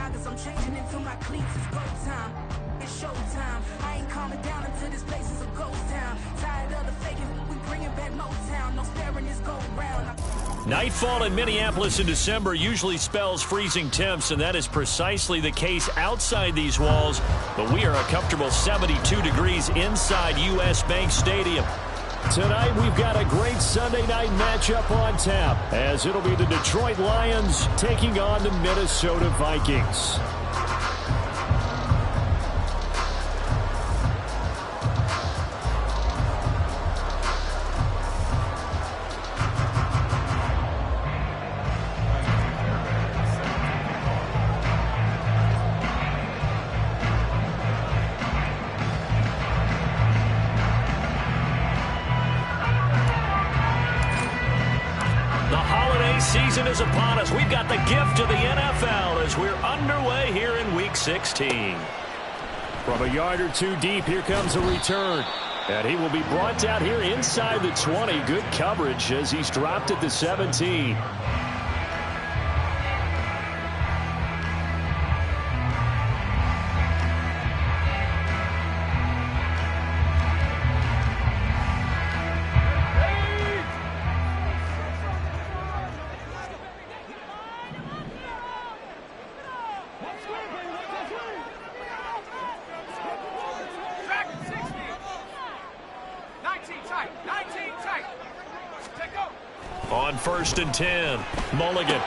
joggers, I'm changing into my cleats. It's go time. It's showtime. I ain't calming down until this place is a ghost town. Tired of the faking, we bringing back Motown. No sparing this go round. Nightfall in Minneapolis in December usually spells freezing temps, and that is precisely the case outside these walls. But we are a comfortable 72 degrees inside U.S. Bank Stadium. Tonight, we've got a great Sunday night matchup on tap, as it'll be the Detroit Lions taking on the Minnesota Vikings. Season is upon us. We've got the gift of the NFL as we're underway here in Week 16. From a yard or two deep, here comes a return. And he will be brought down here inside the 20. Good coverage as he's dropped at the 17. On 1st and 10, Mulligan.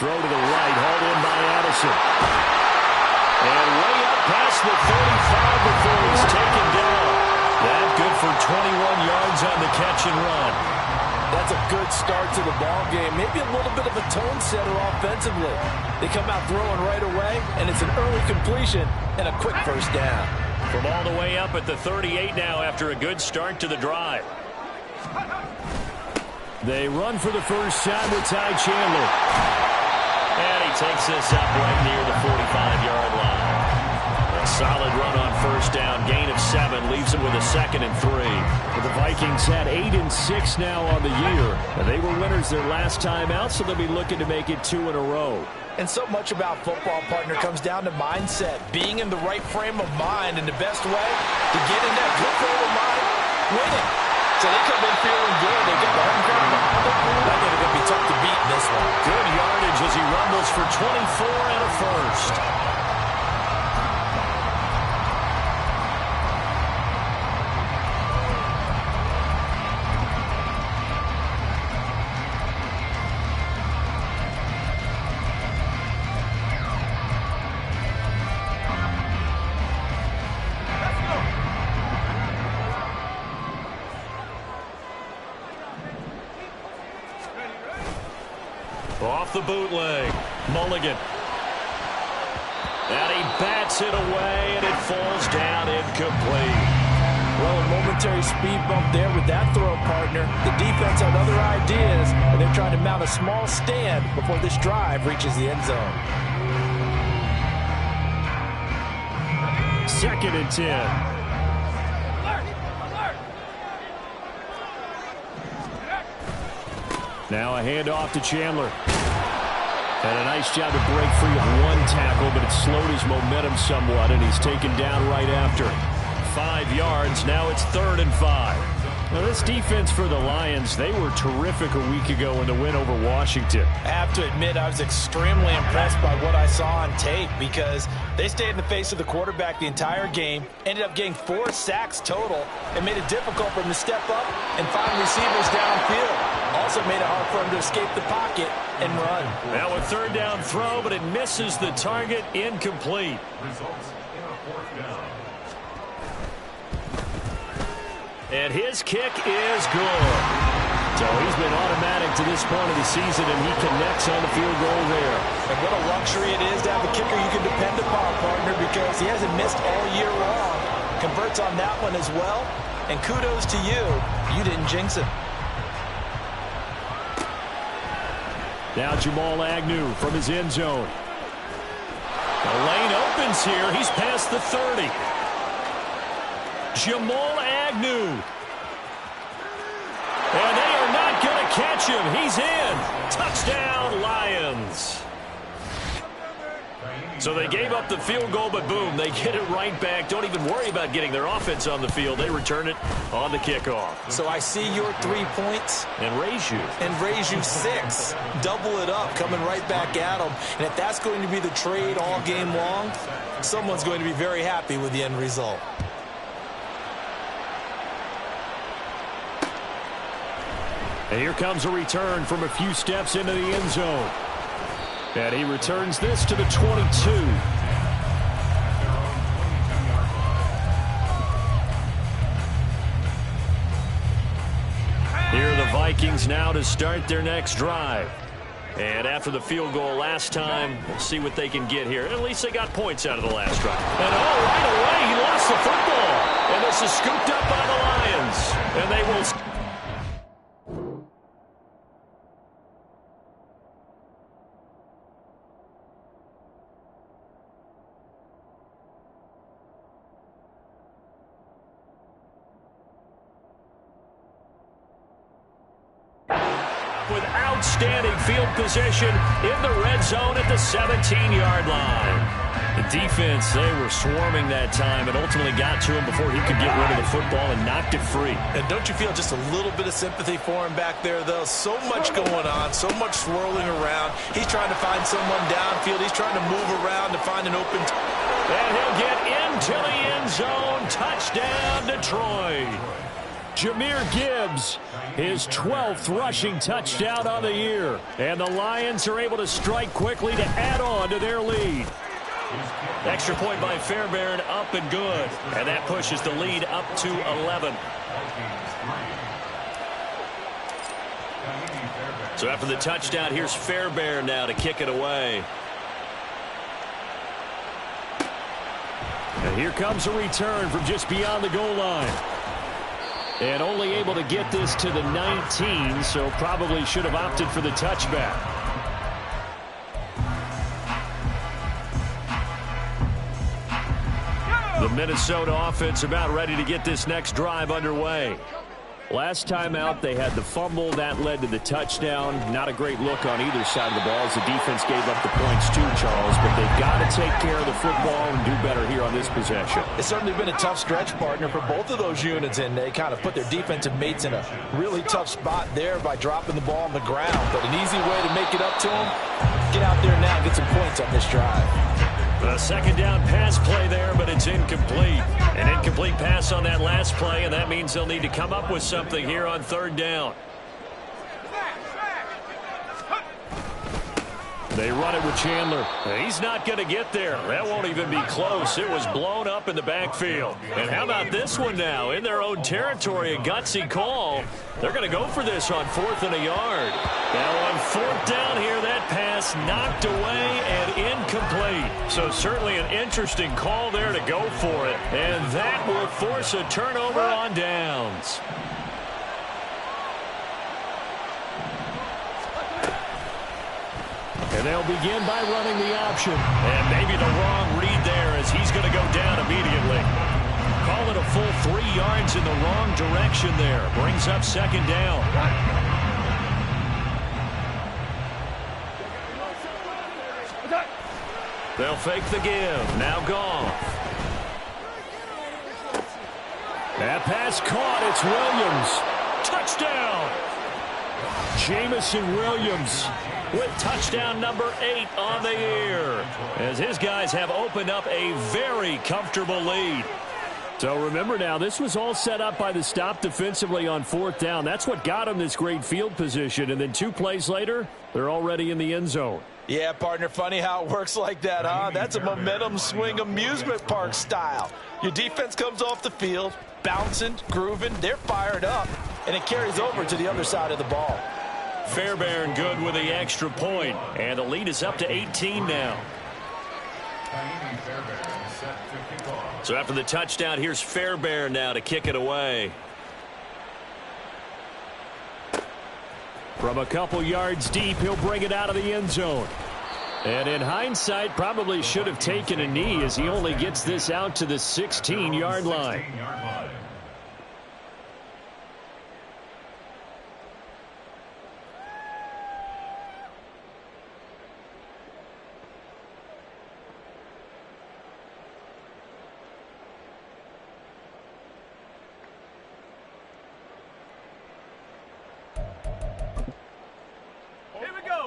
Throw to the right, hauled in by Addison. And way up past the 35 before he's taken down. That good for 21 yards on the catch and run. That's a good start to the ball game. Maybe a little bit of a tone setter offensively. They come out throwing right away, and it's an early completion and a quick first down. From all the way up at the 38 now after a good start to the drive. They run for the first time with Ty Chandler. And he takes this up right near the 45-yard line. A solid run on first down. Gain of 7 leaves him with a 2nd and 3. Well, the Vikings had 8 and 6 now on the year. And they were winners their last time out, so they'll be looking to make it 2 in a row. And so much about football, partner, comes down to mindset. Being in the right frame of mind, and the best way to get in that good frame of mind, winning. So they come in feeling good. They got the home crowd behind them. I think they're going to be tough to beat in this one. Good yardage as he rumbles for 24 and a first. Off the bootleg, Mulligan. And he bats it away, and it falls down incomplete. Well, a momentary speed bump there with that throw, partner. The defense had other ideas, and they're trying to mount a small stand before this drive reaches the end zone. 2nd and 10. Now a handoff to Chandler. And a nice job to break free of one tackle, but it slowed his momentum somewhat, and he's taken down right after. 5 yards, now it's 3rd and 5. Now this defense for the Lions, they were terrific a week ago in the win over Washington. I have to admit, I was extremely impressed by what I saw on tape because they stayed in the face of the quarterback the entire game, ended up getting 4 sacks total, and made it difficult for him to step up and find receivers downfield. Also made it hard for him to escape the pocket and run. Now a 3rd down throw, but it misses the target, incomplete. And his kick is good. So he's been automatic to this point of the season, and he connects on the field goal there. And what a luxury it is to have a kicker you can depend upon, partner, because he hasn't missed all year long. Converts on that one as well, and kudos to you. You didn't jinx him. Now Jamal Agnew from his end zone. The lane opens here. He's past the 30. Jamal Agnew. And they are not going to catch him. He's in. Touchdown, Lions. So they gave up the field goal, but boom, they get it right back. Don't even worry about getting their offense on the field. They return it on the kickoff. So I see your 3 points. And raise you. And raise you 6. Double it up, coming right back at them. And if that's going to be the trade all game long, someone's going to be very happy with the end result. And here comes a return from a few steps into the end zone. And he returns this to the 22. Here are the Vikings now to start their next drive. And after the field goal last time, we'll see what they can get here. At least they got points out of the last drive. And right away, he lost the football. And this is scooped up by the Lions. And they will... with outstanding field position in the red zone at the 17-yard line. The defense, they were swarming that time and ultimately got to him before he could get rid of the football and knocked it free. And don't you feel just a little bit of sympathy for him back there, though? So much going on, so much swirling around. He's trying to find someone downfield. He's trying to move around to find an open... And he'll get into the end zone. Touchdown, Detroit. Jahmyr Gibbs, his 12th rushing touchdown on the year. And the Lions are able to strike quickly to add on to their lead. Extra point by Fairbairn, up and good. And that pushes the lead up to 11. So after the touchdown, here's Fairbairn now to kick it away. And here comes a return from just beyond the goal line. And only able to get this to the 19, so probably should have opted for the touchback. The Minnesota offense about ready to get this next drive underway. Last time out, they had the fumble. That led to the touchdown. Not a great look on either side of the ball as the defense gave up the points too, Charles. But they've got to take care of the football and do better here on this possession. It's certainly been a tough stretch, partner, for both of those units, and they kind of put their defensive mates in a really tough spot there by dropping the ball on the ground. But an easy way to make it up to them, get out there now and get some points on this drive. A second down pass play there, but it's incomplete. An incomplete pass on that last play, and that means they'll need to come up with something here on third down. They run it with Chandler. He's not going to get there. That won't even be close. It was blown up in the backfield. And how about this one now? In their own territory, a gutsy call. They're going to go for this on 4th and a yard. Now on 4th down here, that pass knocked away and incomplete. So certainly an interesting call there to go for it. And that will force a turnover on downs. And they'll begin by running the option. And maybe the wrong read there as he's going to go down immediately. Call it a full 3 yards in the wrong direction there. Brings up second down. They'll fake the give. Now Goff. That pass caught. It's Williams. Touchdown. Jamison Williams with touchdown number 8 on the year, as his guys have opened up a very comfortable lead. So remember now, this was all set up by the stop defensively on 4th down. That's what got him this great field position. And then 2 plays later, they're already in the end zone. Yeah, partner, funny how it works like that, huh? That's a momentum swing amusement park style. Your defense comes off the field, bouncing, grooving, they're fired up, and it carries over to the other side of the ball. Fairbairn good with the extra point, and the lead is up to 18 now. So after the touchdown, here's Fairbairn now to kick it away. From a couple yards deep, he'll bring it out of the end zone. And in hindsight, probably should have taken a knee as he only gets this out to the 16-yard line.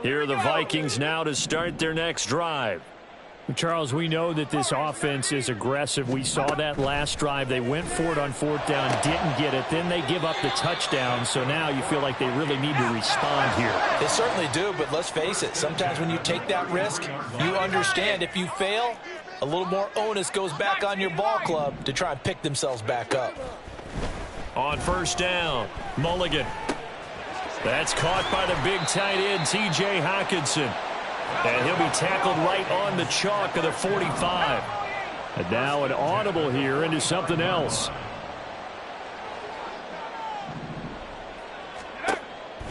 Here are the Vikings now to start their next drive. Charles, we know that this offense is aggressive. We saw that last drive. They went for it on fourth down, didn't get it. Then they give up the touchdown. So now you feel like they really need to respond here. They certainly do, but let's face it. Sometimes when you take that risk, you understand if you fail, a little more onus goes back on your ball club to try and pick themselves back up. On first down, Mulligan. That's caught by the big tight end, T.J. Hockenson. And he'll be tackled right on the chalk of the 45. And now an audible here into something else.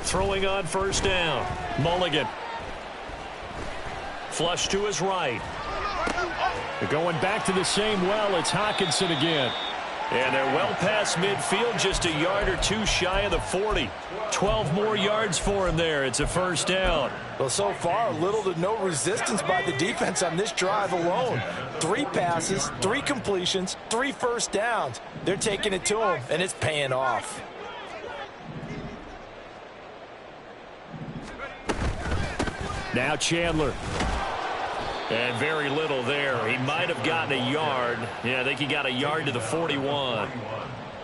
Throwing on first down, Mulligan. Flush to his right. They're going back to the same well. It's Hockenson again. And they're well past midfield, just a yard or two shy of the 40. 12 more yards for him there. It's a first down. Well, so far, little to no resistance by the defense on this drive alone. 3 passes, 3 completions, 3 first downs. They're taking it to him, and it's paying off. Now Chandler. And very little there. He might have gotten a yard. Yeah, I think he got a yard to the 41.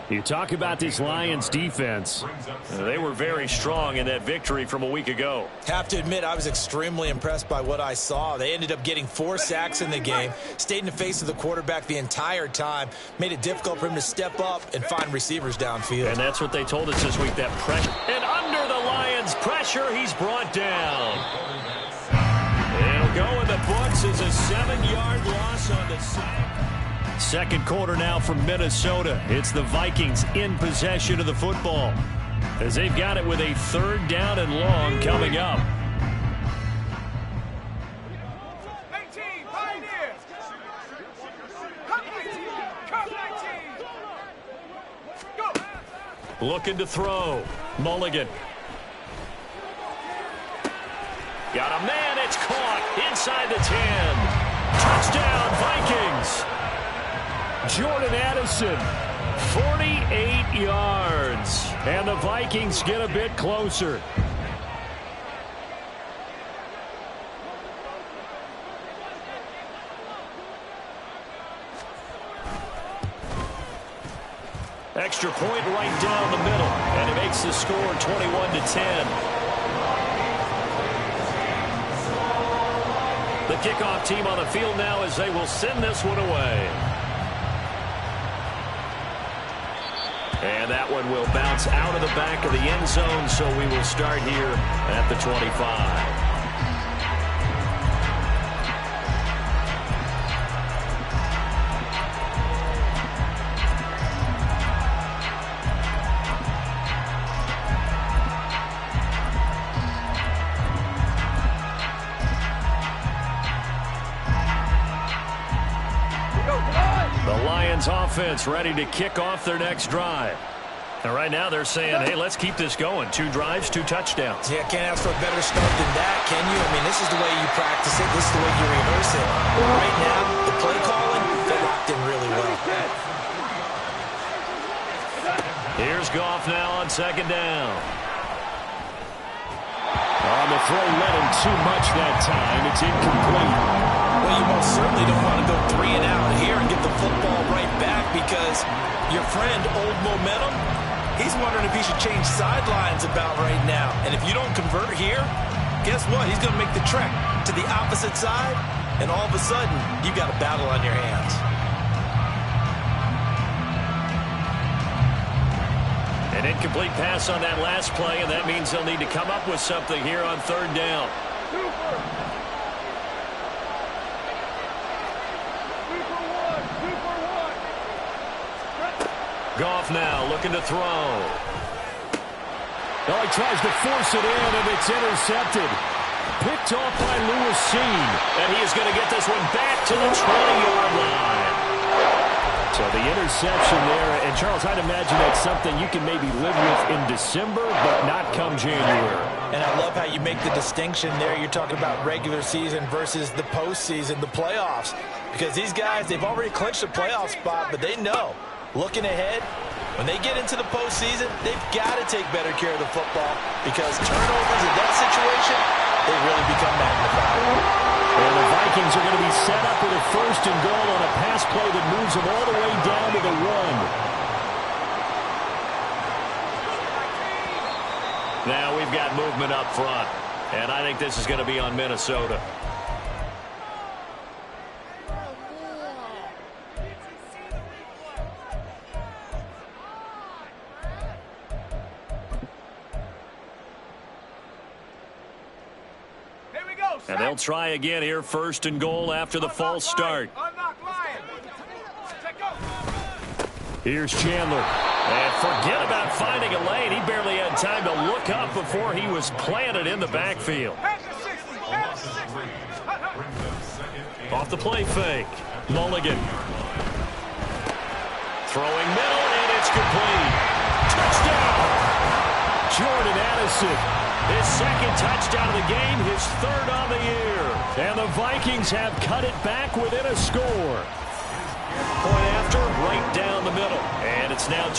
You talk about this Lions defense. They were very strong in that victory from a week ago. Have to admit, I was extremely impressed by what I saw. They ended up getting 4 sacks in the game, stayed in the face of the quarterback the entire time, made it difficult for him to step up and find receivers downfield. And that's what they told us this week, that pressure. And under the Lions' pressure, he's brought down. It'll go in the books as a 7-yard loss on the sack. Second quarter now from Minnesota. It's the Vikings in possession of the football as they've got it with a 3rd down and long coming up. 19, Pioneer. Come 19, come 19. Go. Looking to throw. Mulligan. Got a man. It's caught inside the 10. Touchdown, Vikings. Jordan Addison, 48 yards. And the Vikings get a bit closer. Extra point right down the middle. And it makes the score 21-10. The kickoff team on the field now as they will send this one away. And that one will bounce out of the back of the end zone, so we will start here at the 25. Offense ready to kick off their next drive. And right now they're saying, hey, let's keep this going. 2 drives, 2 touchdowns. Yeah, can't ask for a better start than that, can you? I mean, this is the way you practice it. This is the way you rehearse it. Right now, the play calling, they're locked in really well. Here's Goff now on 2nd down. On the throw, let him too much that time. It's incomplete. Well, you most certainly don't want to go 3 and out here and get the football right back because your friend, Old Momentum, he's wondering if he should change sidelines about right now. And if you don't convert here, guess what? He's going to make the trek to the opposite side, and all of a sudden, you've got a battle on your hands. An incomplete pass on that last play, and that means they'll need to come up with something here on 3rd down. Goff now looking to throw. Oh, he tries to force it in, and it's intercepted. Picked off by Lewis Seen. And he is going to get this one back to the 20-yard line. So the interception there, and Charles, I'd imagine that's something you can maybe live with in December, but not come January. And I love how you make the distinction there. You're talking about regular season versus the postseason, the playoffs. Because these guys, they've already clinched a playoff spot, but they know, looking ahead, when they get into the postseason, they've got to take better care of the football because turnovers in that situation, they really become magnified. And the Vikings are going to be set up with a 1st and goal on a pass play that moves them all the way down to the 1. Now we've got movement up front, and I think this is going to be on Minnesota. And they'll try again here, 1st and goal after the false start. Here's Chandler. And forget about finding a lane. He barely had time to look up before he was planted in the backfield. Off the play fake. Mulligan. Throwing middle, and it's complete. Touchdown! Jordan Addison. His 2nd touchdown of the game, his 3rd on the year. And the Vikings have cut it back within a score. Point after, right down the middle. And it's now 21-17.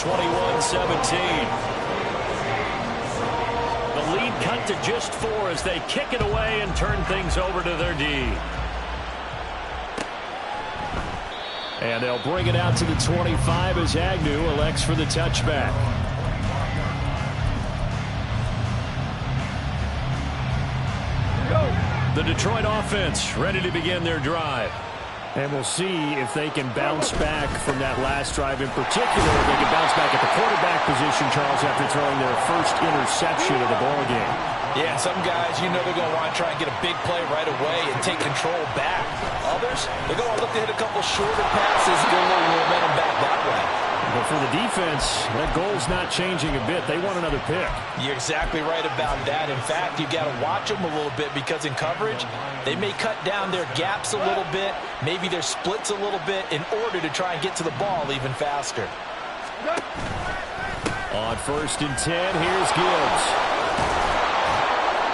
The lead cut to just 4 as they kick it away and turn things over to their D. And they'll bring it out to the 25 as Agnew elects for the touchback. The Detroit offense ready to begin their drive. And we'll see if they can bounce back from that last drive in particular. If they can bounce back at the quarterback position, Charles, after throwing their 1st interception of the ballgame. Yeah, some guys, you know they're going to want to try and get a big play right away and take control back. Others, they're going to look to hit a couple shorter passes and get a little momentum back that way. But for the defense, that goal's not changing a bit. They want another pick. You're exactly right about that. In fact, you've got to watch them a little bit because in coverage, they may cut down their gaps a little bit, maybe their splits a little bit in order to try and get to the ball even faster. On 1st and 10, here's Gibbs.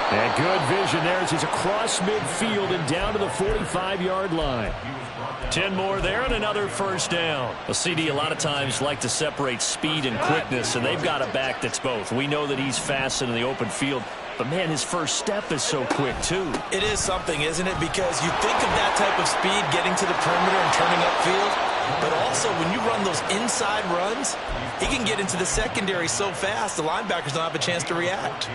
And good vision there as he's across midfield and down to the 45-yard line. 10 more there and another 1st down. Well, CD, a lot of times like to separate speed and quickness, and they've got a back that's both. We know that he's fast in the open field, but, man, his first step is so quick, too. It is something, isn't it? Because you think of that type of speed getting to the perimeter and turning upfield, but also when you run those inside runs, he can get into the secondary so fast the linebackers don't have a chance to react.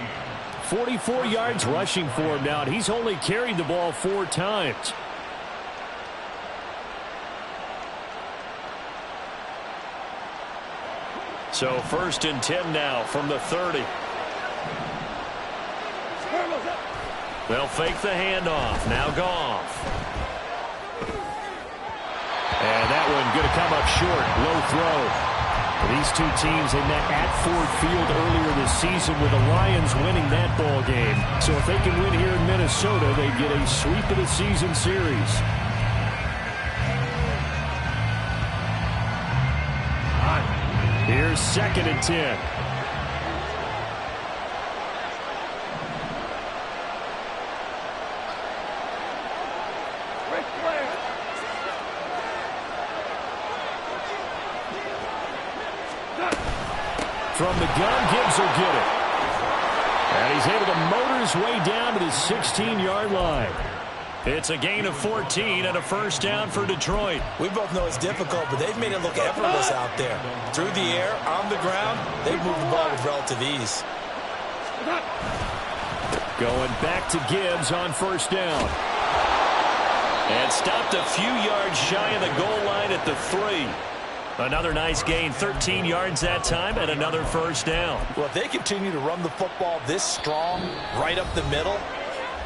44 yards rushing for him now, and he's only carried the ball 4 times. So 1st and 10 now from the 30. They'll fake the handoff. Now Goff. And that one going to come up short. Low throw. These two teams, they met at Ford Field earlier this season with the Lions winning that ball game. So if they can win here in Minnesota, they get a sweep of the season series. Here's 2nd and 10. From the gun, Gibbs will get it. And he's able to motor his way down to the 16-yard line. It's a gain of 14 and a 1st down for Detroit. We both know it's difficult, but they've made it look effortless out there. Through the air, on the ground, they've moved the ball with relative ease. Going back to Gibbs on 1st down. And stopped a few yards shy of the goal line at the 3. Another nice gain, 13 yards that time, and another 1st down. Well, if they continue to run the football this strong, right up the middle,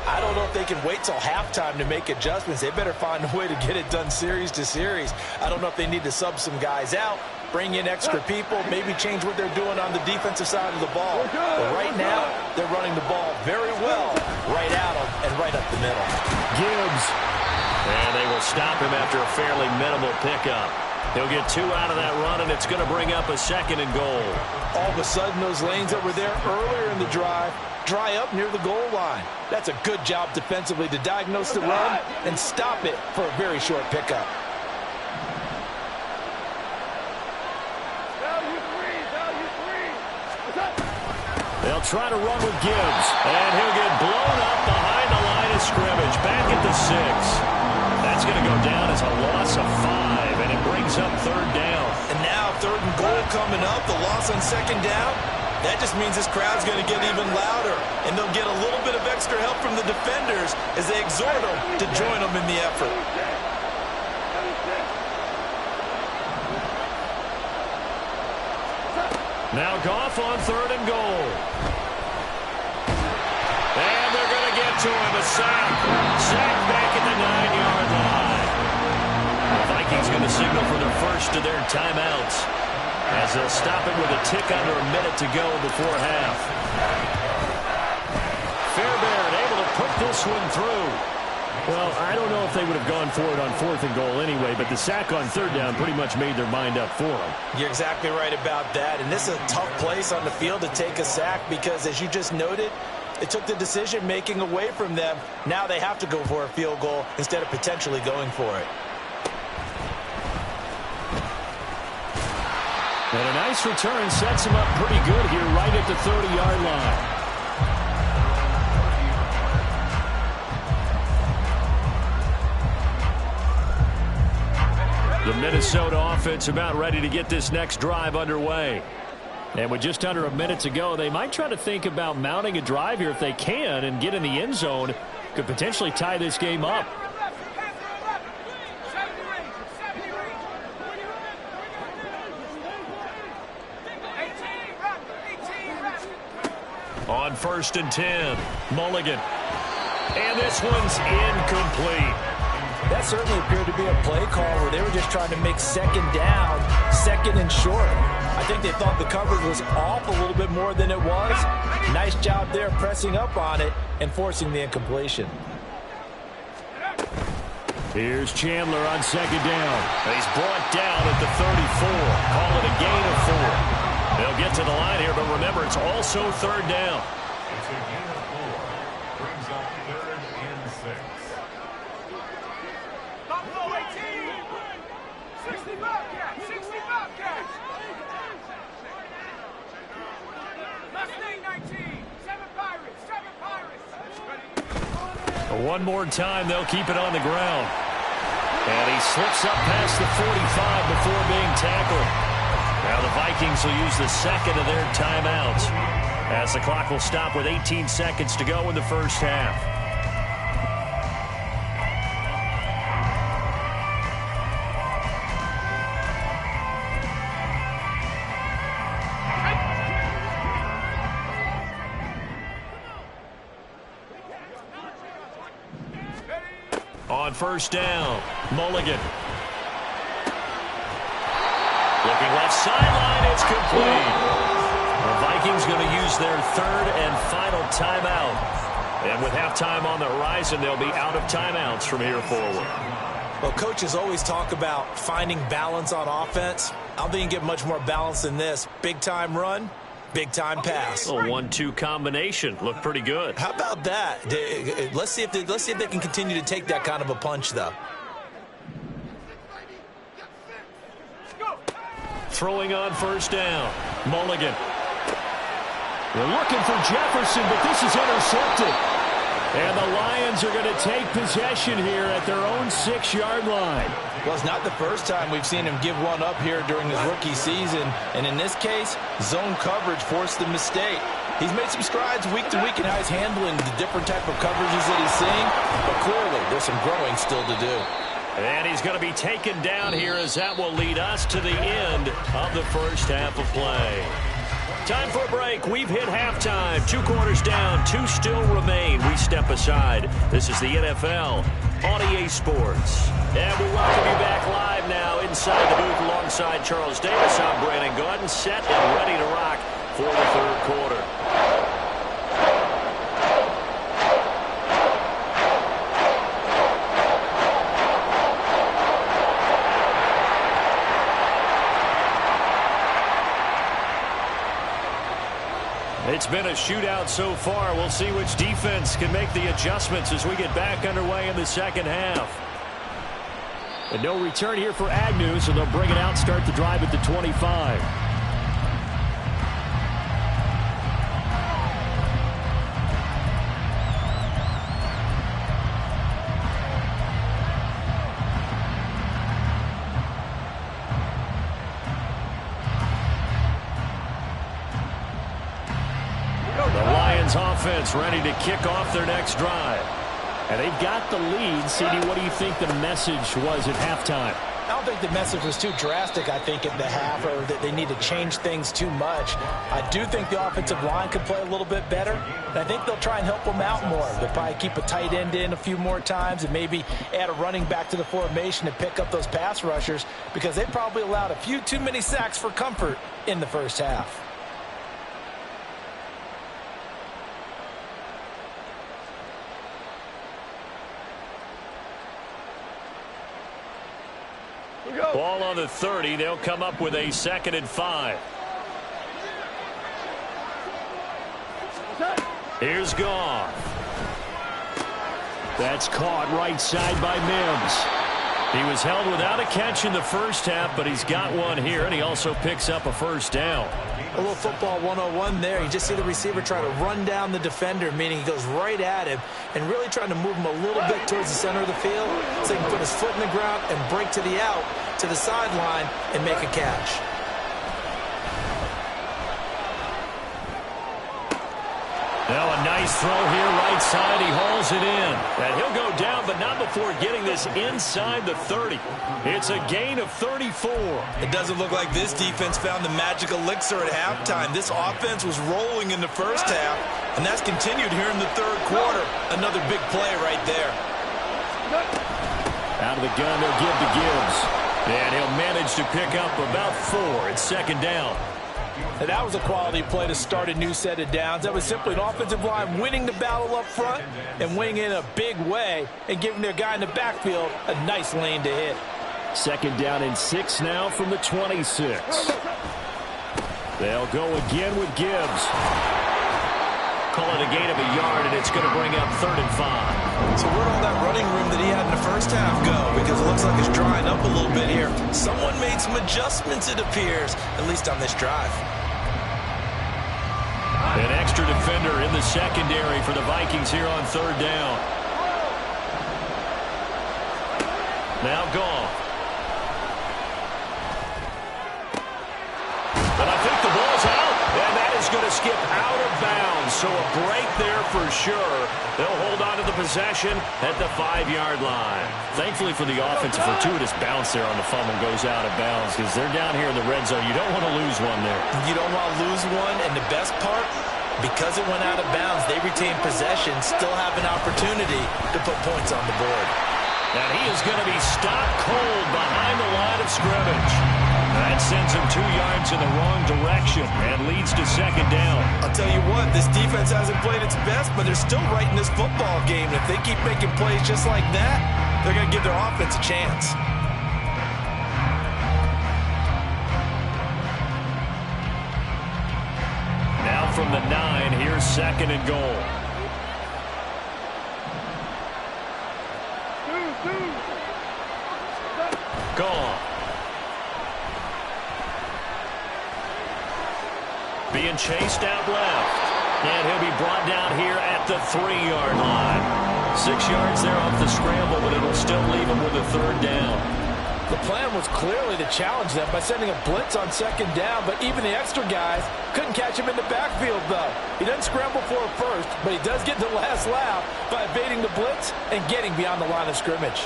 I don't know if they can wait till halftime to make adjustments. They better find a way to get it done series to series. I don't know if they need to sub some guys out, bring in extra people, maybe change what they're doing on the defensive side of the ball. But right now, they're running the ball very well, right at them and right up the middle. Gibbs. And they will stop him after a fairly minimal pickup. He'll get 2 out of that run, and it's going to bring up a 2nd and goal. All of a sudden, those lanes that were there earlier in the drive dry up near the goal line. That's a good job defensively to diagnose the run and stop it for a very short pickup. They'll try to run with Gibbs, and he'll get blown up behind the line of scrimmage, back at the 6. That's going to go down as a loss of 5, and it brings up 3rd down. And now 3rd and goal coming up, the loss on 2nd down. That just means this crowd's going to get even louder, and they'll get a little bit of extra help from the defenders as they exhort them to join them in the effort. Now Goff on 3rd and goal. And they're going to get to him. A sack. Sack back at the 9-yard line. The Vikings going to signal for their first of their timeouts, as they'll stop it with a tick under a minute to go before half. Fairbairn able to put this one through. Well, I don't know if they would have gone for it on 4th and goal anyway, but the sack on 3rd down pretty much made their mind up for them. You're exactly right about that, and this is a tough place on the field to take a sack because, as you just noted, it took the decision-making away from them. Now they have to go for a field goal instead of potentially going for it. And a nice return sets him up pretty good here right at the 30-yard line. The Minnesota offense about ready to get this next drive underway. And with just under a minute to go, they might try to think about mounting a drive here if they can and get in the end zone. Could potentially tie this game up. On 1st and 10, Mulligan. And this one's incomplete. That certainly appeared to be a play call where they were just trying to make 2nd down, 2nd and short. I think they thought the coverage was off a little bit more than it was. Nice job there pressing up on it and forcing the incompletion. Here's Chandler on 2nd down. He's brought down at the 34. Call it a gain of 4. They'll get to the line here, but remember, it's also 3rd down. It's a gain of 4. Brings up 3rd and 6. Buffalo 18. 60 Bobcats. 60 Bobcats. Last name 19. 7 Pirates. 7 Pirates. One more time, they'll keep it on the ground. And he slips up past the 45 before being tackled. Now the Vikings will use the 2nd of their timeouts, as the clock will stop with 18 seconds to go in the first half. On 1st down, Mulligan. Looking left sideline, it's complete. The Vikings going to use their 3rd and final timeout. And with halftime on the horizon, they'll be out of timeouts from here forward. Well, coaches always talk about finding balance on offense. I don't think you can get much more balance than this. Big-time run, big-time pass. A 1-2 combination. Looked pretty good. How about that? Let's see if they can continue to take that kind of a punch, though. Throwing on 1st down, Mulligan. They're looking for Jefferson, but this is intercepted. And the Lions are going to take possession here at their own 6-yard line. Well, it's not the first time we've seen him give one up here during his rookie season. And in this case, zone coverage forced the mistake. He's made some strides week to week in how he's handling the different type of coverages that he's seeing. But clearly, there's some growing still to do. And he's going to be taken down here, as that will lead us to the end of the first half of play. Time for a break. We've hit halftime. 2 quarters down, 2 still remain. We step aside. This is the NFL on EA Sports. And we welcome you back live now inside the booth alongside Charles Davis. I'm Brandon Gordon, set and ready to rock for the 3rd quarter. It's been a shootout so far. We'll see which defense can make the adjustments as we get back underway in the 2nd half. And no return here for Agnew, so they'll bring it out, start the drive at the 25. defense ready to kick off their next drive. And they've got the lead. CD, what do you think the message was at halftime? I don't think the message was too drastic, I think, at the half, or that they need to change things too much. I do think the offensive line could play a little bit better, and I think they'll try and help them out more. They'll probably keep a tight end in a few more times and maybe add a running back to the formation and pick up those pass rushers, because they probably allowed a few too many sacks for comfort in the first half. Ball on the 30. They'll come up with a 2nd and 5. Here's Goff. That's caught right side by Mims. He was held without a catch in the first half, but he's got one here, and he also picks up a first down. A little football 101 there. You just see the receiver try to run down the defender, meaning he goes right at him and really trying to move him a little bit towards the center of the field so he can put his foot in the ground and break to the out, to the sideline, and make a catch. Now a nice throw here, right side. He hauls it in. And he'll go down, but not before getting this inside the 30. It's a gain of 34. It doesn't look like this defense found the magic elixir at halftime. This offense was rolling in the first half, and that's continued here in the third quarter. Another big play right there. Out of the gun, they'll give to Gibbs. And he'll manage to pick up about 4. It's 2nd down. And that was a quality play to start a new set of downs. That was simply an offensive line winning the battle up front and winning in a big way and giving their guy in the backfield a nice lane to hit. 2nd down and 6 now from the 26. They'll go again with Gibbs. Call it a gain of a yard, and it's going to bring up 3rd and 5. So where'd all that running room that he had in the first half go? Because it looks like it's drying up a little bit here. Someone made some adjustments, it appears, at least on this drive. An extra defender in the secondary for the Vikings here on 3rd down. Now Goff. And I think the ball's out. And that is going to skip out of bounds. So a break there for sure. They'll hold on to the possession at the 5-yard line. Thankfully for the offense, a fortuitous bounce there on the fumble goes out of bounds because they're down here in the red zone. You don't want to lose one there. You don't want to lose one, and the best part, because it went out of bounds, they retain possession, still have an opportunity to put points on the board. And he is going to be stopped cold behind the line of scrimmage. That sends him 2 yards in the wrong direction and leads to 2nd down. I'll tell you what, this defense hasn't played its best, but they're still right in this football game. And if they keep making plays just like that, they're going to give their offense a chance. Now from the 9, here's 2nd and goal. Gone. Being chased out left. And he'll be brought down here at the 3-yard line. 6 yards there off the scramble, but it'll still leave him with a 3rd down. The plan was clearly to challenge them by sending a blitz on 2nd down, but even the extra guys couldn't catch him in the backfield, though. He doesn't scramble for it first, but he does get the last laugh by evading the blitz and getting beyond the line of scrimmage.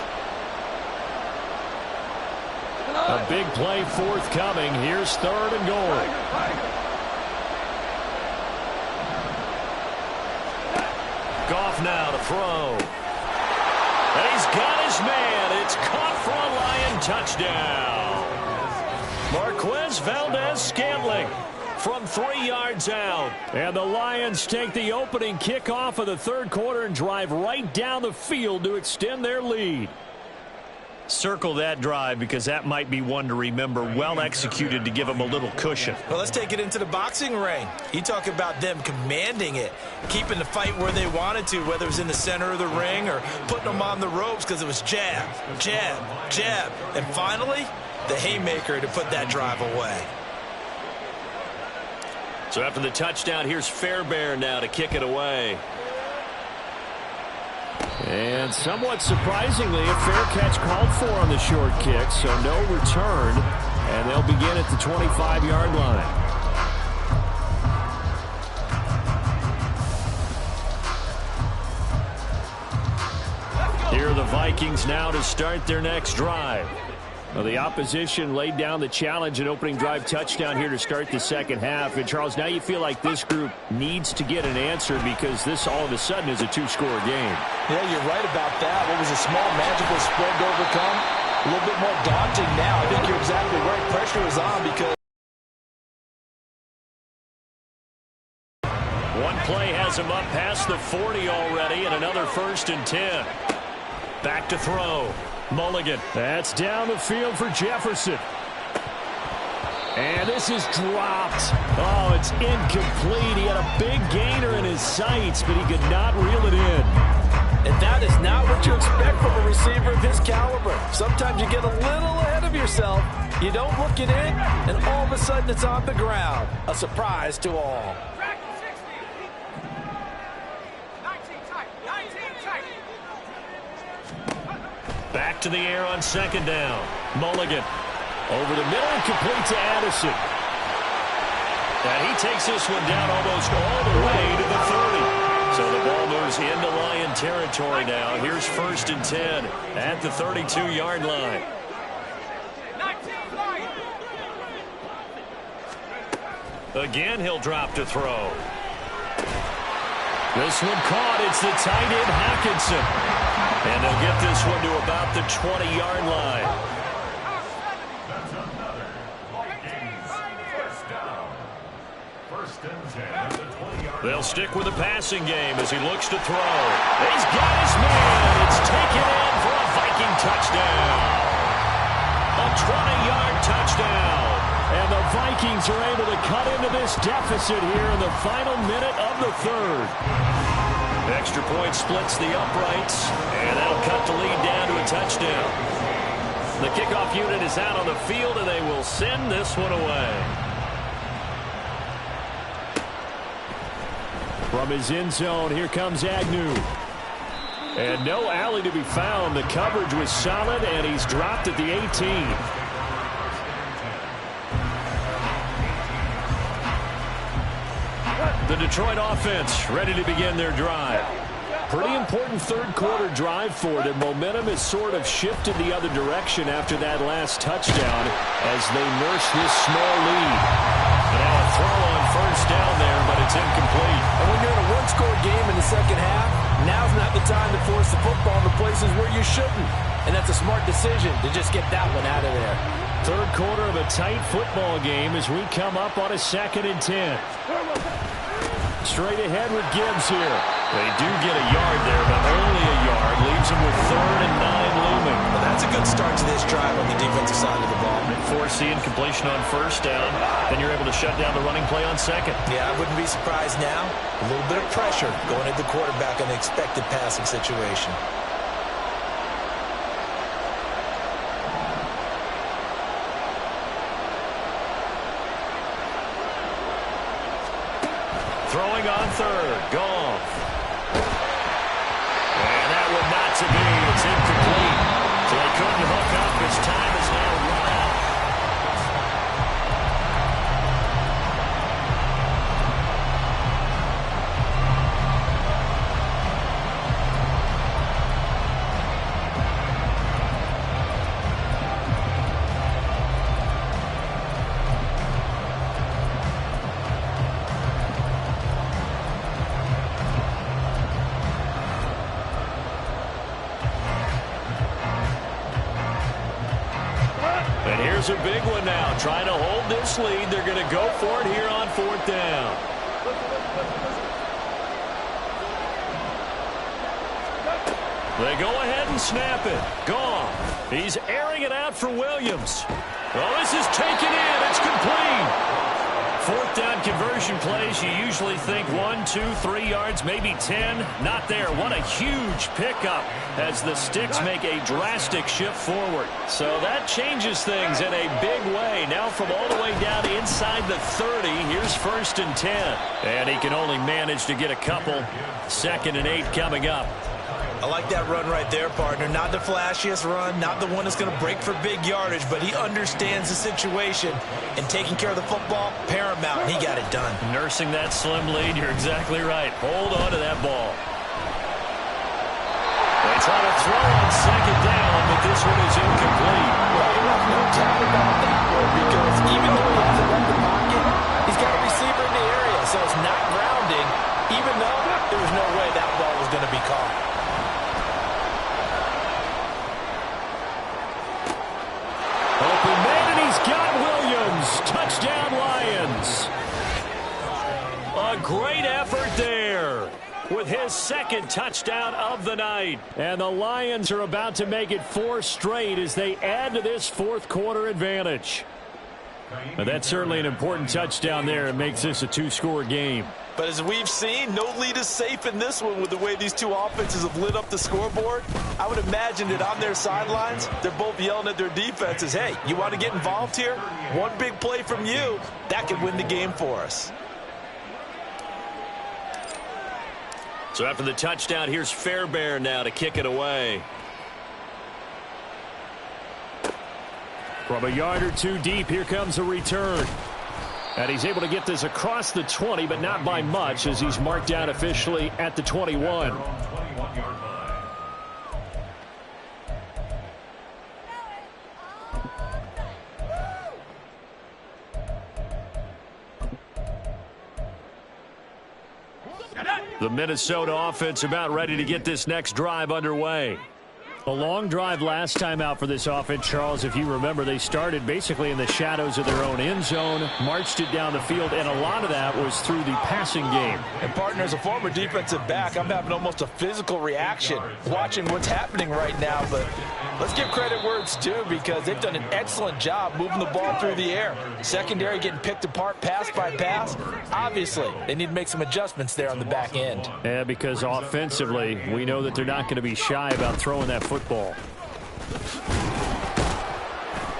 A big play forthcoming. Here's 3rd and goal. Goff now to throw. And he's got his man. It's caught for a Lion touchdown. Marquez Valdez-Scantling from 3 yards out. And the Lions take the opening kickoff of the 3rd quarter and drive right down the field to extend their lead. Circle that drive because that might be one to remember. Well executed to give them a little cushion. Well, let's take it into the boxing ring. You talk about them commanding it, keeping the fight where they wanted to, whether it was in the center of the ring or putting them on the ropes because it was jab, jab, jab. And finally, the haymaker to put that drive away. So after the touchdown, here's Fairbairn now to kick it away. And somewhat surprisingly, a fair catch called for on the short kick, so no return, and they'll begin at the 25-yard line. Vikings now to start their next drive. Well, the opposition laid down the challenge and opening drive touchdown here to start the second half. And, Charles, now you feel like this group needs to get an answer because this all of a sudden is a two-score game. Yeah, you're right about that. What was a small, magical spread to overcome? A little bit more daunting now. I think you're exactly right. Pressure is on because one play has him up past the 40 already, and another 1st and 10. Back to throw. Mulligan. That's down the field for Jefferson. And this is dropped. Oh, it's incomplete. He had a big gainer in his sights, but he could not reel it in. and that is not what you expect from a receiver of his caliber. Sometimes you get a little ahead of yourself. You don't look it in, and all of a sudden it's on the ground. A surprise to all. Back to the air on 2nd down. Mulligan over the middle and complete to Addison. And he takes this one down almost all the way to the 30. So the ball moves into Lion territory now. Here's 1st and 10 at the 32-yard line. Again, he'll drop to throw. This one caught. It's the tight end, Hackinson. And they'll get this one to about the 20-yard line. That's another Vikings first down. 1st and 10 at the 20-yard line. They'll stick with the passing game as he looks to throw. He's got his man. It's taken in for a Viking touchdown. A 20-yard touchdown. And the Vikings are able to cut into this deficit here in the final minute of the 3rd. Extra point splits the uprights, and that'll cut the lead down to a touchdown. The kickoff unit is out on the field, and they will send this one away. From his end zone, here comes Agnew. And no alley to be found. The coverage was solid, and he's dropped at the 18. The Detroit offense ready to begin their drive. Pretty important third-quarter drive for them. Momentum has sort of shifted the other direction after that last touchdown as they nurse this small lead. Now a throw on 1st down there, but it's incomplete. And when you're in a one-score game in the second half, now's not the time to force the football into places where you shouldn't. And that's a smart decision to just get that one out of there. Third quarter of a tight football game as we come up on a 2nd and 10. Straight ahead with Gibbs here. They do get a yard there, but only a yard. Leaves them with 3rd and 9 looming. Well, that's a good start to this drive on the defensive side of the ball. Force the incompletion on 1st down. Then you're able to shut down the running play on 2nd. Yeah, I wouldn't be surprised now. A little bit of pressure going at the quarterback on the expected passing situation. Throwing on 3rd. Goff. And that one not to be. It's incomplete. So they couldn't hook up. His time is now run out. Here's a big one now. Trying to hold this lead. They're going to go for it here on 4th down. They go ahead and snap it. Gone. He's airing it out for Williams. Well, this is taken in. It's complete. 4th down conversion plays, you usually think 1, 2, 3 yards, maybe 10. Not there. What a huge pickup as the Sticks make a drastic shift forward. So that changes things in a big way. Now from all the way down inside the 30, here's 1st and 10. And he can only manage to get a couple. 2nd and 8 coming up. I like that run right there, partner. Not the flashiest run, not the one that's going to break for big yardage, but he understands the situation, and taking care of the football, paramount, and he got it done. Nursing that slim lead, you're exactly right. Hold on to that ball. It's trying to throw on second down, but this one is incomplete. Well, you have no doubt about that one because even though he hasn't left the pocket, he's got a receiver in the area, so it's not grounding, even though there was no way that ball was going to be caught. Open man, and he's got Williams. Touchdown, Lions. A great effort there with his second touchdown of the night. And the Lions are about to make it 4 straight as they add to this fourth quarter advantage. But that's certainly an important touchdown there. It makes this a 2-score game. But as we've seen, no lead is safe in this one with the way these two offenses have lit up the scoreboard. I would imagine that on their sidelines, they're both yelling at their defenses, hey, you want to get involved here? One big play from you, that could win the game for us. So after the touchdown, here's Fairbairn now to kick it away. From a yard or two deep, here comes a return. And he's able to get this across the 20, but not by much as he's marked down officially at the 21. The Minnesota offense about ready to get this next drive underway. A long drive last time out for this offense, Charles. If you remember, they started basically in the shadows of their own end zone, marched it down the field, and a lot of that was through the passing game. And, partner, as a former defensive back, I'm having almost a physical reaction watching what's happening right now. But let's give credit where it's due because they've done an excellent job moving the ball through the air. Secondary getting picked apart pass by pass. Obviously, they need to make some adjustments there on the back end. Yeah, because offensively, we know that they're not going to be shy about throwing that football.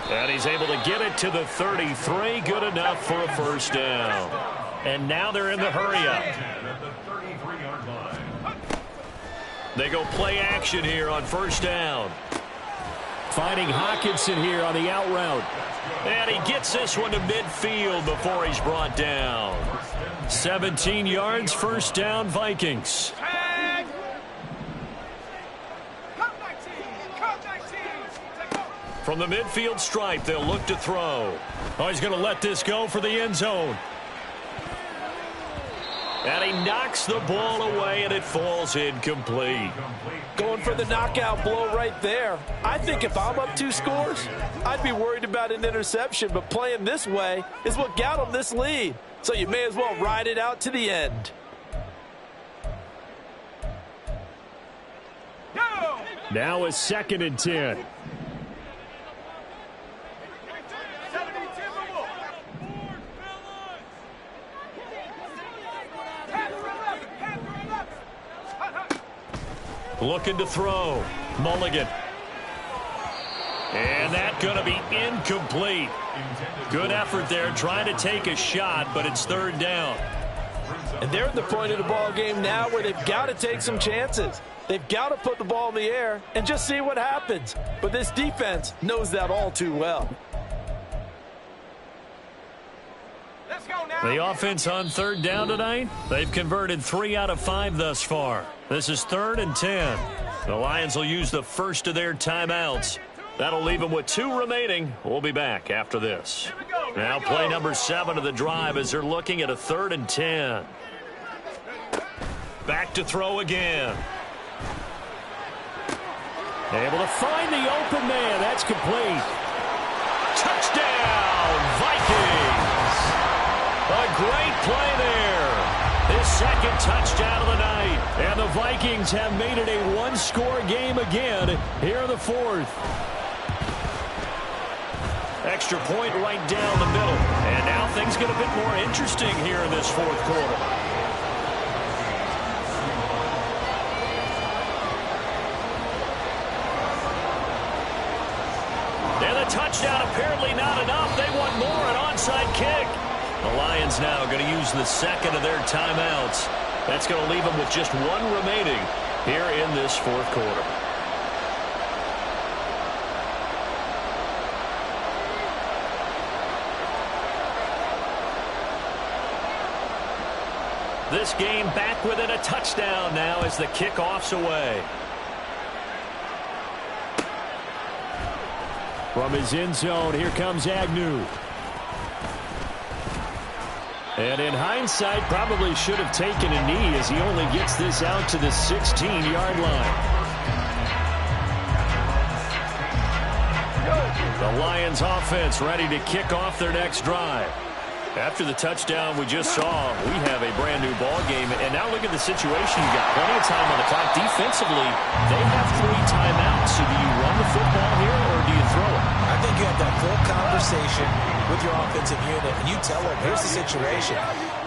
And he's able to get it to the 33. Good enough for a first down. And now they're in the hurry-up. They go play action here on first down. Finding Hawkinson here on the out route. And he gets this one to midfield before he's brought down. 17 yards, first down, Vikings. From the midfield stripe, they'll look to throw. Oh, he's going to let this go for the end zone. And he knocks the ball away, and it falls incomplete. Going for the knockout blow right there. I think if I'm up 2 scores, I'd be worried about an interception, but playing this way is what got them this lead. So you may as well ride it out to the end. Now it's 2nd and 10. Looking to throw. Mulligan. And that's going to be incomplete. Good effort there trying to take a shot, but it's 3rd down. And they're at the point of the ball game now where they've got to take some chances. They've got to put the ball in the air and just see what happens. But this defense knows that all too well. The offense on 3rd down tonight, they've converted 3 out of 5 thus far. This is 3rd and 10. The Lions will use the first of their timeouts. That'll leave them with 2 remaining. We'll be back after this. Now play number 7 of the drive as they're looking at a 3rd and 10. Back to throw again. Able to find the open man. That's complete. Touchdown, Vikings. A great play there. His 2nd touchdown of the night. And the Vikings have made it a 1-score game again here in the 4th. Extra point right down the middle. And now things get a bit more interesting here in this 4th quarter. And the touchdown apparently not enough. They want more, an onside kick. The Lions now going to use the 2nd of their timeouts. That's going to leave them with just 1 remaining here in this 4th quarter. This game back within a touchdown now as the kickoff's away. From his end zone, here comes Agnew. And in hindsight, probably should have taken a knee as he only gets this out to the 16-yard line. The Lions offense ready to kick off their next drive. After the touchdown we just saw, we have a brand new ball game. And now look at the situation. You got plenty of time on the clock. Defensively, they have 3 timeouts. So do you run the football here or do you throw it? I think you have that full conversation with your offensive unit, and you tell them, here's the situation.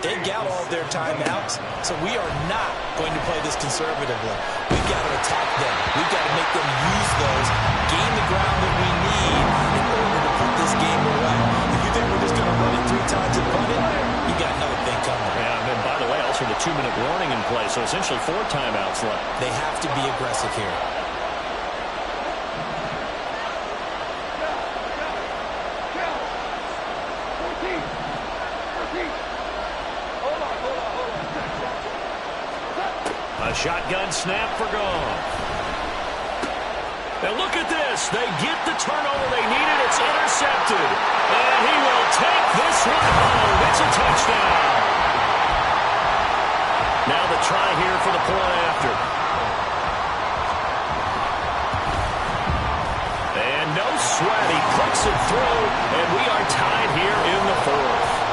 They got all their timeouts, so we are not going to play this conservatively. We've got to attack them. We've got to make them use those, gain the ground that we need in order to put this game away. If you think we're just going to run it 3 times and punt it, you got another thing coming. Yeah, and by the way, also the 2-minute warning in play, so essentially 4 timeouts left. They have to be aggressive here. A shotgun snap for Goff. And look at this. They get the turnover they needed. It's intercepted. And he will take this one home. It's a touchdown. Now the try here for the point after. And no sweat. He puts it through. And we are tied here in the 4th.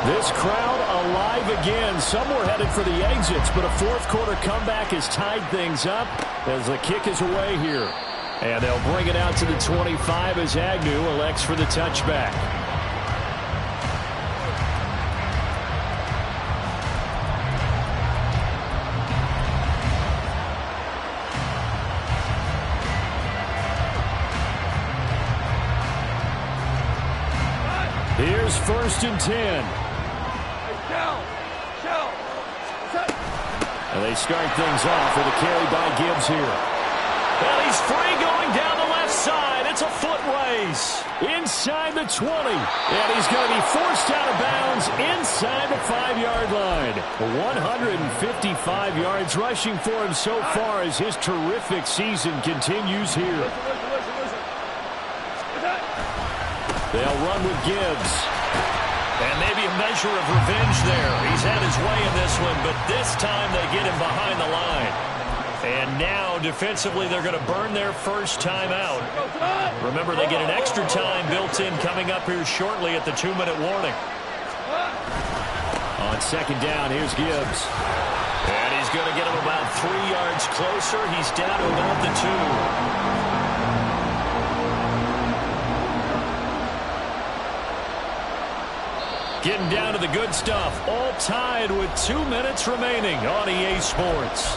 This crowd alive again. Some were headed for the exits, but a 4th quarter comeback has tied things up as the kick is away here. And they'll bring it out to the 25 as Agnew elects for the touchback. Here's 1st and 10. And they start things off with a carry by Gibbs here. And he's free going down the left side. It's a foot race. Inside the 20. And he's going to be forced out of bounds inside the 5-yard line. 155 yards rushing for him so far as his terrific season continues here. They'll run with Gibbs. And maybe a measure of revenge there. He's had his way in this one, but this time they get him behind the line. And now, defensively, they're going to burn their first time out. Remember, they get an extra time built in coming up here shortly at the 2-minute warning. On 2nd down, here's Gibbs. And he's going to get him about 3 yards closer. He's down to about the 2. Getting down to the good stuff. All tied with 2 minutes remaining on EA Sports.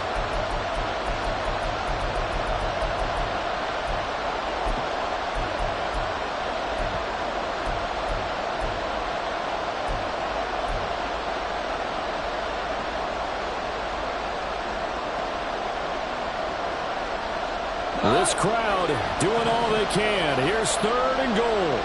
This crowd doing all they can. Here's 3rd and goal.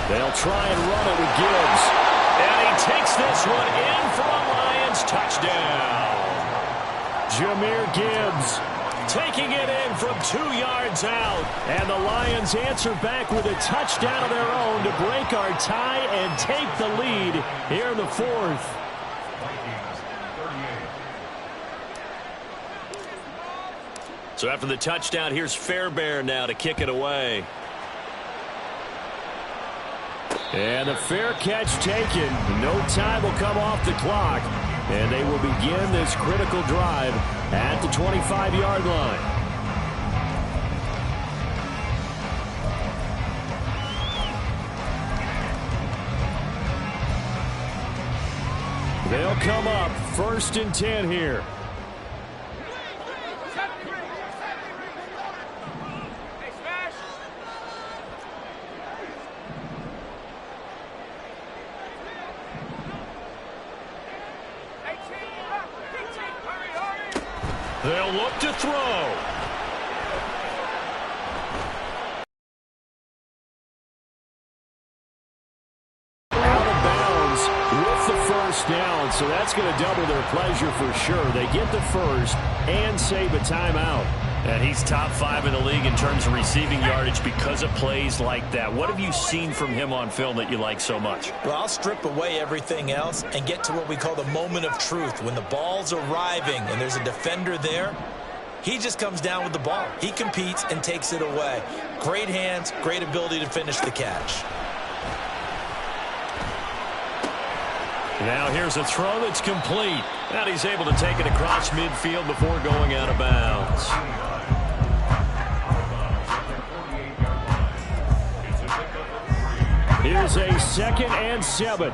They'll try and run it with Gibbs. And he takes this one in for a Lions touchdown. Jahmyr Gibbs taking it in from 2 yards out. And the Lions answer back with a touchdown of their own to break our tie and take the lead here in the 4th. So after the touchdown, here's Fairbairn now to kick it away. And the fair catch taken. No time will come off the clock. And they will begin this critical drive at the 25-yard line. They'll come up 1st and 10 here. They'll look to throw. Down, so that's going to double their pleasure for sure. They get the first and save a timeout. And he's top 5 in the league in terms of receiving yardage because of plays like that. What have you seen from him on film that you like so much? Well, I'll strip away everything else and get to what we call the moment of truth. When the ball's arriving and there's a defender there, he just comes down with the ball. He competes and takes it away. Great hands, great ability to finish the catch. Now here's a throw that's complete. And he's able to take it across midfield before going out of bounds. Here's a 2nd and 7.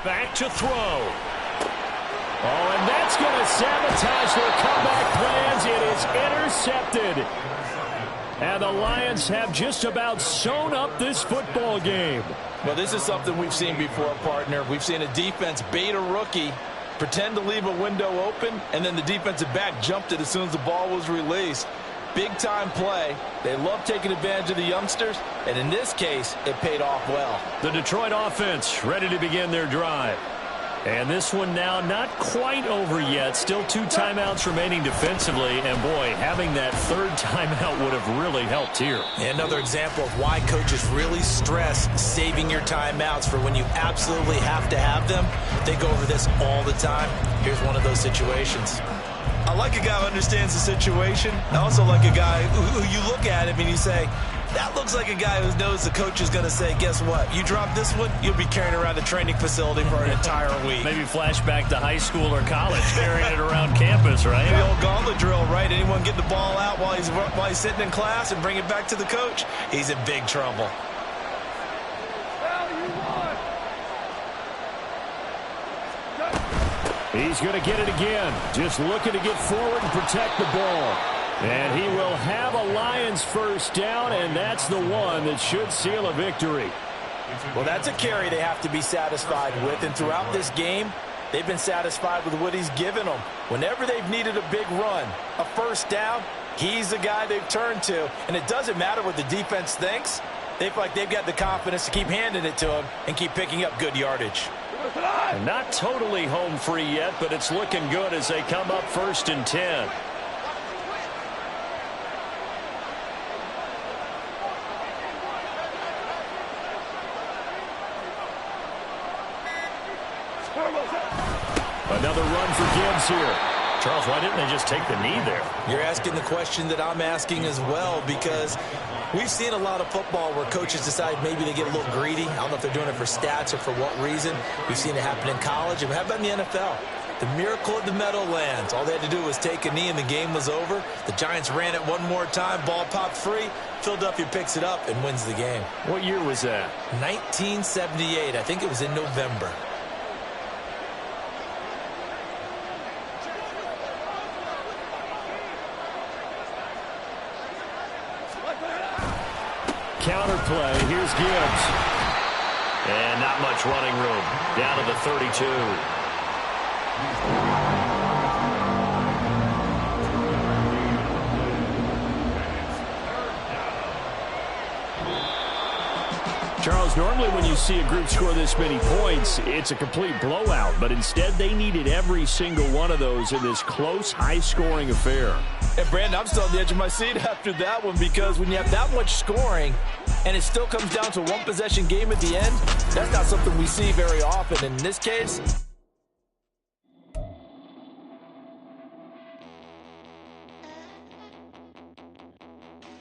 Back to throw. Oh, and that's going to sabotage their comeback plans. It is intercepted. And the Lions have just about sewn up this football game. Well, this is something we've seen before, partner. We've seen a defense bait a rookie, pretend to leave a window open, and then the defensive back jumped it as soon as the ball was released. Big-time play. They love taking advantage of the youngsters, and in this case, it paid off well. The Detroit offense ready to begin their drive. And this one now not quite over yet. Still 2 timeouts remaining defensively. And, boy, having that 3rd timeout would have really helped here. Another example of why coaches really stress saving your timeouts for when you absolutely have to have them. They go over this all the time. Here's one of those situations. I like a guy who understands the situation. I also like a guy who you look at him and you say, that looks like a guy who knows the coach is going to say, guess what? You drop this one, you'll be carrying around a training facility for an entire week. Maybe flashback to high school or college, carrying it around campus, right? The old gauntlet drill, right? Anyone get the ball out while he's sitting in class and bring it back to the coach? He's in big trouble. He's going to get it again. Just looking to get forward and protect the ball. And he will have a Lions first down, and that's the one that should seal a victory. Well, that's a carry they have to be satisfied with, and throughout this game, they've been satisfied with what he's given them. Whenever they've needed a big run, a first down, he's the guy they've turned to. And it doesn't matter what the defense thinks. They feel like they've got the confidence to keep handing it to him and keep picking up good yardage. Not totally home free yet, but it's looking good as they come up 1st and 10. Another run for Gibbs here. Charles, why didn't they just take the knee there? You're asking the question that I'm asking as well, because we've seen a lot of football where coaches decide maybe they get a little greedy. I don't know if they're doing it for stats or for what reason. We've seen it happen in college. And how about in the NFL? The miracle of the Meadowlands. All they had to do was take a knee and the game was over. The Giants ran it one more time. Ball popped free. Philadelphia picks it up and wins the game. What year was that? 1978. I think it was in November. Counter play. Here's Gibbs. And not much running room. Down to the 32. Charles, normally when you see a group score this many points, it's a complete blowout. But instead, they needed every single one of those in this close, high-scoring affair. And, Brandon, I'm still on the edge of my seat after that one, because when you have that much scoring and it still comes down to a one-possession game at the end, that's not something we see very often. In this case,